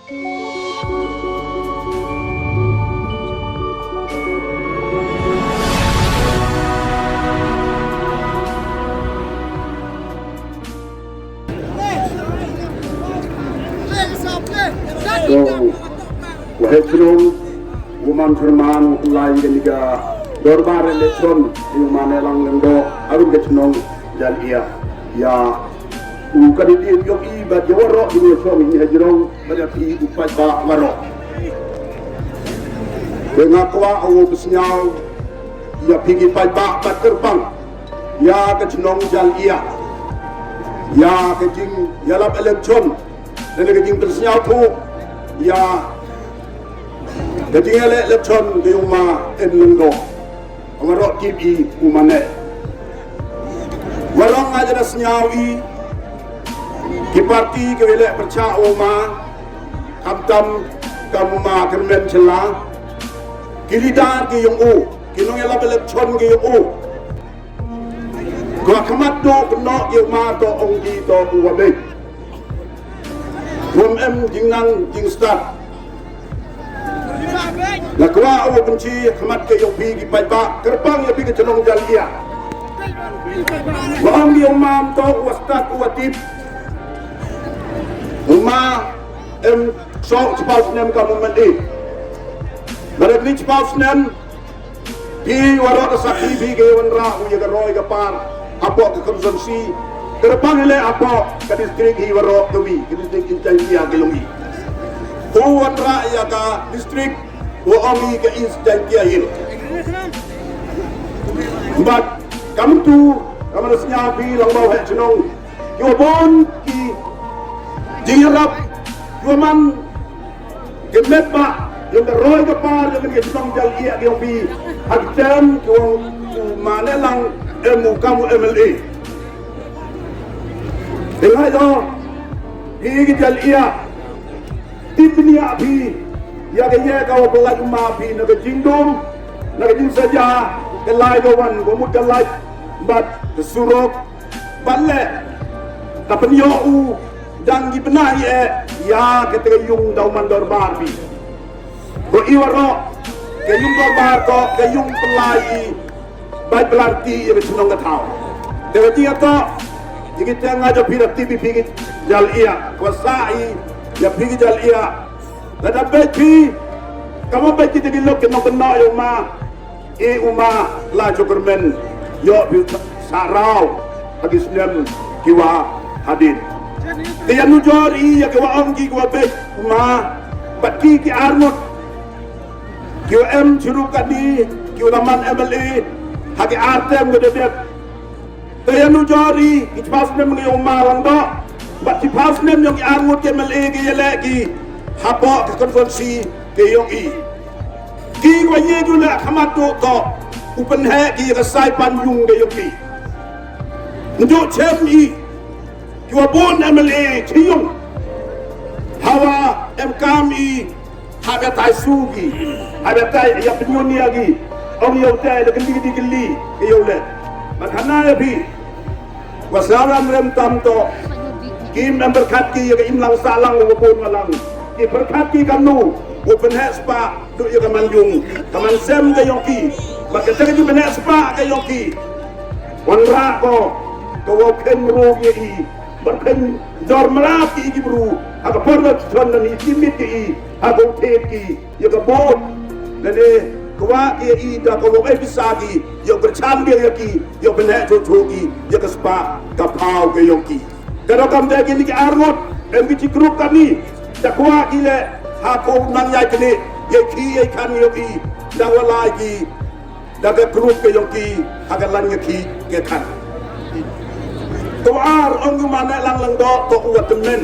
Wahecrung uman firman lain ketiga dorbar election yang mana lang lendo arun kecnong dan ia ya ukadi di yogi bagi waro ini so ini hajrong pada pi upat ba waro dengan kuah awu besnyau ya pigi pai ba bat terbang ya kecnong dan ia ya kecing ya lap election dan kecing besnyau tu ya jadi elek lepson ke rumah enlendo amarok kibi umane warong aja senyawi ki parti ke elek percaya uma kamtam kamuma kermen cela kilidar ke yung u kinong elak lepson ke yung u gua kemat do penok ke uma to onggi to uwabe rum em jingnang jingstat la kwa awu benci khamat ke yopi ki pai ba kerbang yopi ke cenong jalia wang di umam to wastat watip umma em so cepaus nem kamu mandi barat ni cepaus nem di warok sakhi bi ke wanra u ye roy ke par apo ke konsumsi kerbang le apo ke distrik hi warok tuwi ke distrik intai ke yongi u wanra ya ka distrik wa ami ke instan kiahil but kamu tu kamu nasnya bi lang mau he chnong yo bon ki jingrap yo man ke metba yo roy ke par yo ke chnong jal ia ke bi hakam yo mane lang emu kamu MLA dengai do ki jal ia tibnia bi ya kaya kau pelaj mafi naga jingdom naga jing saja kelai kawan gomut kelai bat kesurok balle tapi yo u dan gibenai ya ketika yung dauman dorbar bi ko iwaro ke yung dorbar ko ke yung pelai baik pelarti ya besunong katau dewa dia to jiki tengah jo pirat tibi pigi jal ia kuasai ya pigi jal ia lada beti kamu beti jadi lok ke nong yo ma e uma la jokermen yo sarau bagi snem kiwa hadin dia nujori ya kiwa anggi kiwa bet uma bati ki armut kiwa em churu kadi kiwa laman MLA haki artem gede bet dia nujori ki pas nem yo ma langdo bati pas nem yo ki armut ke MLA ki yele ki hapo ke konferensi ke yogi ki wa ye jula khamato to upen he ki rasai panjung ke yogi njo chemi ki wa bon MLA chiyung hawa mkami haga tai sugi haga tai ya penyoni lagi ong yo tai de geli ke yole makana ya bi wasalam rem tam to ki member khat ki ya imlang salang wo bon malang ki berkat ki kamu open hat spa duk yo kamanjung kaman sem ke yoki maka tege ju benek spa ke yoki wanra ko wo ken ro ye berken jor melap ki bru aga porno ton ni timit ki aga tet ki yo ka bot dane kwa ki da ko wo bisa ki yo bercham dia ki yo benek jo ki yo ka spa ka pau ke yoki kada kam de ki arnot em ki group kami dakwa kile hako nang yai kene ye ki ye kan yoki dawala ki daga group ke yoki haga lan ki ke kan to ar ongu mana lang do to uat temen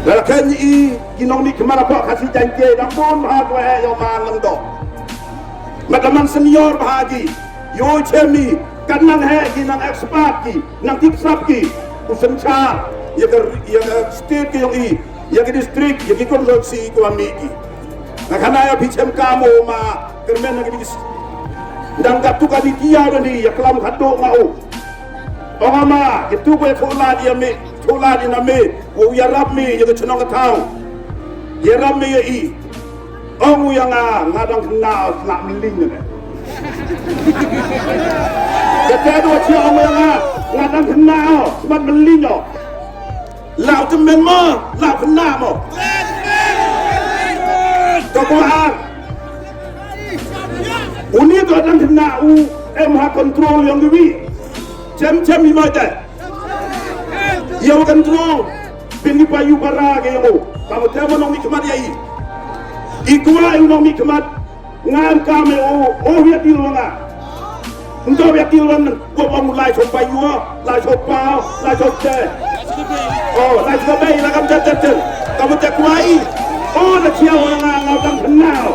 la kan i kinong ni kemana pak kasih janji dang bon ha ko he yo man lang do mataman senior bahagi yo chemi kan nang he kinang expert ki nang tipsap ki usen cha ya state ke yoki ya ke district ya ke konsorsi ko amiki nakana ya bicem kamu ma kermen ngi dan gatu kali dia ni ya kelam khado ngau ongama itu ko ko la dia me tola di name o ya rabmi ya chonong katau ya rabmi ya i ongu yang ngadang kenal nak meling ne kata dua cia ongu yang ngadang kenal semat meling yo lau temen mo lau kenal mo kebuah uni tu ngadang kenal MH control yang dewi cem ni macam yang control pini payu para ke yang kamu tahu nong nikmat ya i ikwa nong nikmat ngan kami ya tilonga untuk ya tilon gua mulai coba payu lai coba lai coba lai coba lah kamu cacat kamu cek kuai nak siapa orang ngau kenal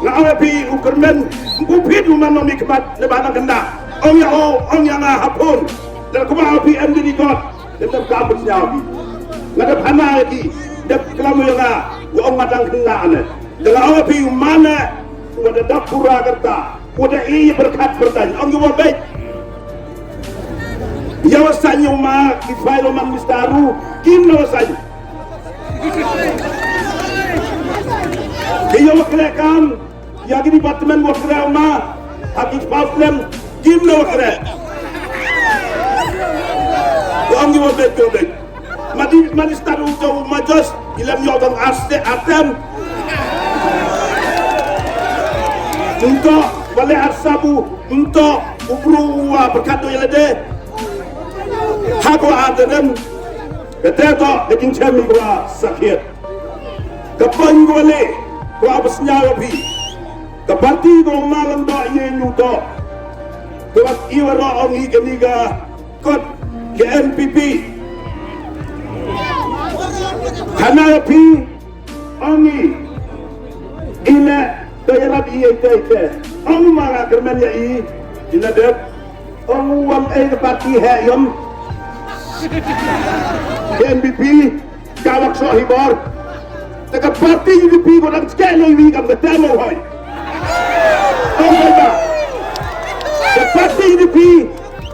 ngau api ukermen kupit rumah nong nikmat lebaran kena Ông yang hapun dan kau api MD God dan kamu siapa ngadap hana lagi dan kamu yang orang matang kena ane dengan api mana udah dapura kerta udah iya berkat bertanya ông juga baik ya wasanya ma kifailo man mistaru kim na wasanya kaya wakrekam ya di departemen wakrew ma hakik problem kim na wakre ông juga baik madi staru jauh majos ilam yodong atem untuk balik arsabu untuk ubru berkat tu yelade hago adem keteto keting chemi gua sakit kapan gua le gua besnya api keparti gua malam do ye nyuto tuat iwara ongi keniga kot ke NPP kana api ongi ina daerah iya itu ông mà kermen ya i ina dep ông wam parti hai yom NPP kawak sohibor teka parti UDP ko nang skelo wi kam ketemu hoy ông ba the parti UDP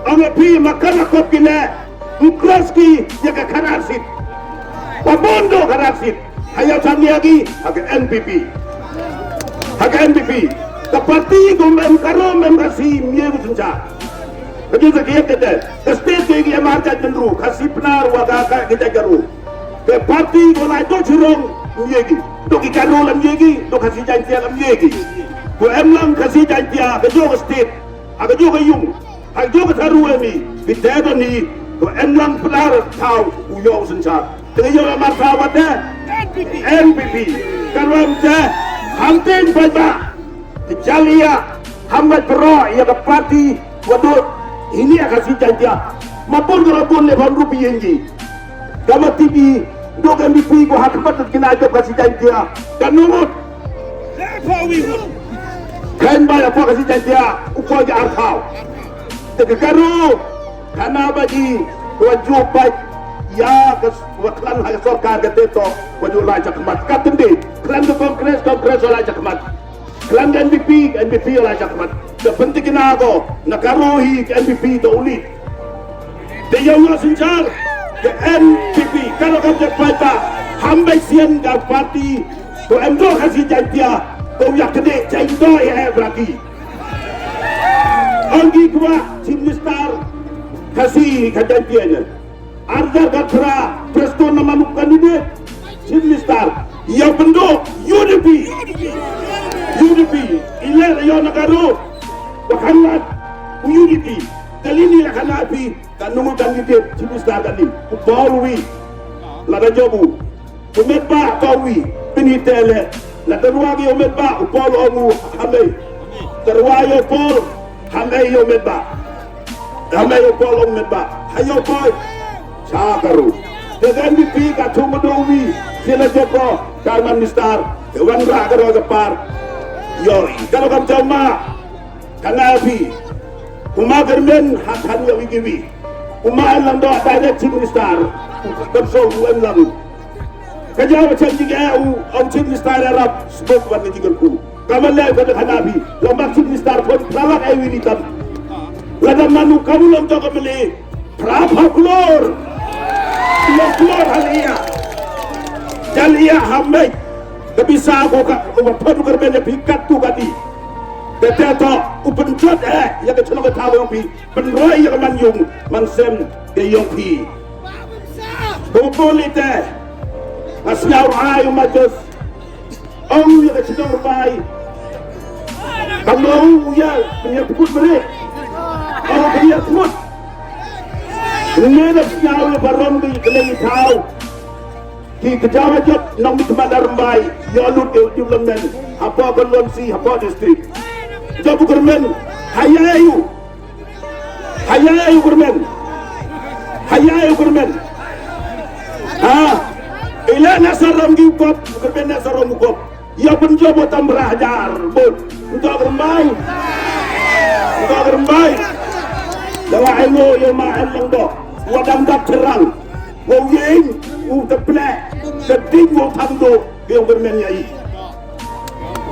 ông pi makana ko kile ukraski ya ka karasit pabondo karasit hayo chami lagi aga NPP Haga NPP, kapati gomem karo memrasi miye gusunca. Kerja sekian kita, state lagi emarja jenru, kasih penar waga kita jaru. Kapati gomai tu curung miye gi, tu kikaro lam miye gi, tu kasih janji lam miye gi. Tu emlam kasih janji kejo state, kejo kayung, kejo ketaru ni, kita tu ni, tu emlam penar tahu uyo gusunca. Kerja emarja wada NPP, karam je. Hamtin baca kejalia hambat bro ya ke parti waduh ini akan si janji maupun kalau pun lebam rupi yengi kama TV dok MVP ko hakbat kena aja kasih janji dan numut kan bayar apa kasih janji upah je arkau tegakaru karena bagi wajib baik ya waklan hal sorkar keteto wajib lajak kemat katende klan tu kongres lajak kemat klan NPP lajak kemat sepenting kena ako nakarohi ke NPP to ulit dia yang sencar ke NPP kalau kau terbaca hambai sian gar parti to endo kasih jantia to yak kene jaindo ya berarti anggi gua simnistar kasih jantianya Arda Gatra Presto nama nukan ini Simlistar yang penduk UDP iler yang negara wakanat UDP kali ini lah kana api kan nunggu dan gitu Simlistar kan ini upawi lada jobu umedba kawi penitele lada ruagi umedba upol omu hamai terwayo pol hamai umedba hamai upol umedba hayo pol Sakaru dengan MVP kacau medowi sila joko karman mistar wan raga par yoi kalau kamu cuma kanabi umagermen hakan ya wigiwi umaelang do direct mistar kapso uelang kajau macam jika au mistar Arab sebab wan jigalku kamal lay pada kanabi lambak mistar pun pralak ai winitam lada manu kamu lam to kameli prapa klor keluar halia jalia hamai bisa aku padu kerben pikat tu kadi teteto upenjot ya ke celok tahu yang pi penroi yang manyung mansem ke yang pi kumpulite asnyau ayu majus ya ke celok pai kamu ya punya pukul beri punya pukul ini dah asnyau ya barom di kelai tahu ki kejawa jot nong di kemadar mbai ya lut di lemnen apa konvensi apa distrik Jabu Germen, hayayu Germen. Ila nasaram gikop, Germen nasaram gikop. Ya penjobo tamrajar, bud. Untuk germai. Dawa eno ya ma'an lang do. Wadam dap terang. Wawing, teplek, teting wo tangdo, yung Germen yai.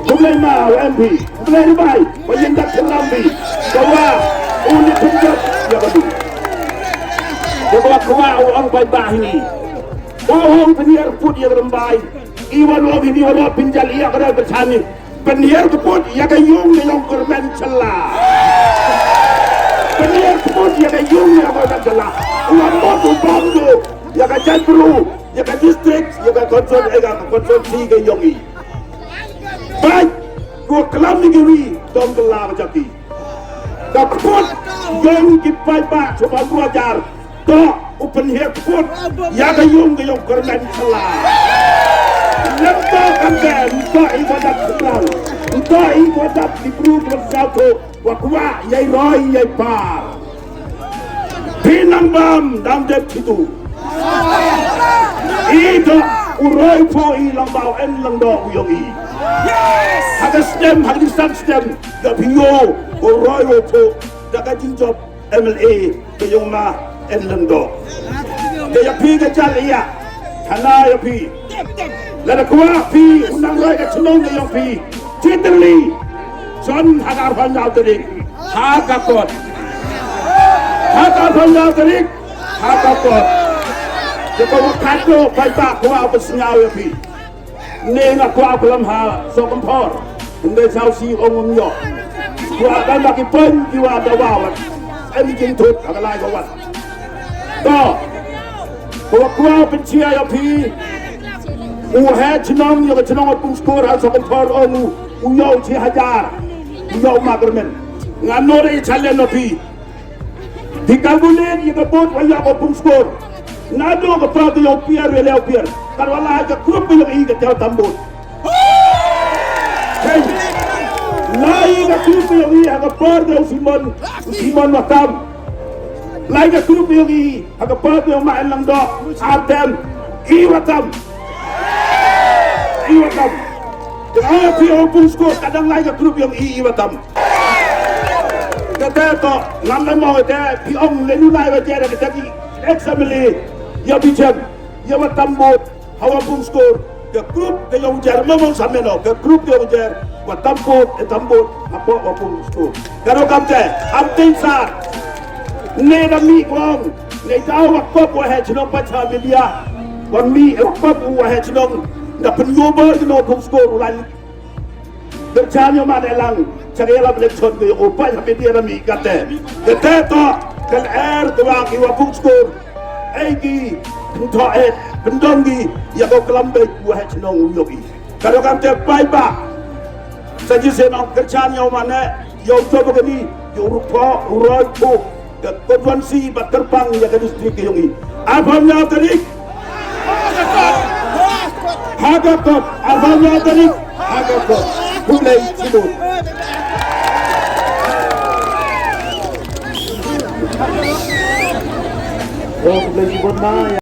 Mulai mau MP, mulai baik, menyendak kelambi, bahwa unit penjat ya betul. Bahwa kuah orang baik bahi, bohong penyiar put yang rembai, iwan lo pinjal ia kena bersani, penyiar put ia kayung yang korban celah, penyiar put ia kayung yang korban celah, uang motu bambu, ia kacat perlu, ia kacat distrik, ia kacat konsumsi kayungi. Baik, gua kelam ni gini, dom kelam jadi. Dapat yang kipai pak coba gua jar, do open here put, ya kayung kerman salah. Lembar kamben, do ibadat kelam, do ibadat di perut bersatu, wakwa yai roy yai par. Pinang bam dam dep itu. Itu uroi po ilang bau en lang do uyongi. Haga stem, haga distan stem, da piyo, uroi po, da kajing job MLA ke yung ma en lang do. Kaya pi ka jaliya, kana ya pi. Lada kuwa pi, unang roi ka chunong ke yung pi. Chitterly, son haga arpan yaw tarik, haga kot. Haga arpan yaw tarik, haga kot. Jika wakatu baik pak kuwa bersenyaw ya pi. Nên là qua làm hà so công thor để sao si ông nhỏ qua đang mặc cái phân qua đầu vào em kinh thuật ở cái lai của bạn đó qua bên chia ya pi hết chinong ya chinong pun skor ha so công thor ông nhau chi hajar nhau mà cái mình ngan no đây challenge nó pi thì kalkulen ya cái bot wa ya pun skor nado ka prato yung pier wala yung pier karwala ka grupo yung iigat yung tambot lai ka grupo yung iigat ka prato yung Simon Watam lai ka grupo yung iigat ka prato yung main lang do Artem Iwatam kaya piyo pusko kadang lai ka grupo yung Iwatam kaya ito lamang mo ito piyong lenulay wa jera kitagi examili ya bijan ya watambut hawa pun skor ke grup ke yang jar memang sameno ke grup yang jar watambut apa pun skor karo kamte amtin sa ne na mi kwang ne tahu apa wa he chnong pacha media wan mi apa wa he chnong da penyobar no pun skor ulan bercanya mana lang cagela election ke opa ya media na mi kate to kal air tuang iwa pun skor Egi, Toet, Pendongi, ya kau kelambek buah cenong uyogi. Kalau kamu terbaik pak, saja senang kerjanya mana, yang coba kini, yang rupa, uraiku, konvensi bat terbang ya ke distrik yongi. Apa yang tadi? Hagakot, apa yang tadi? Hagakot, mulai hidup. Oh, boleh dibuat na.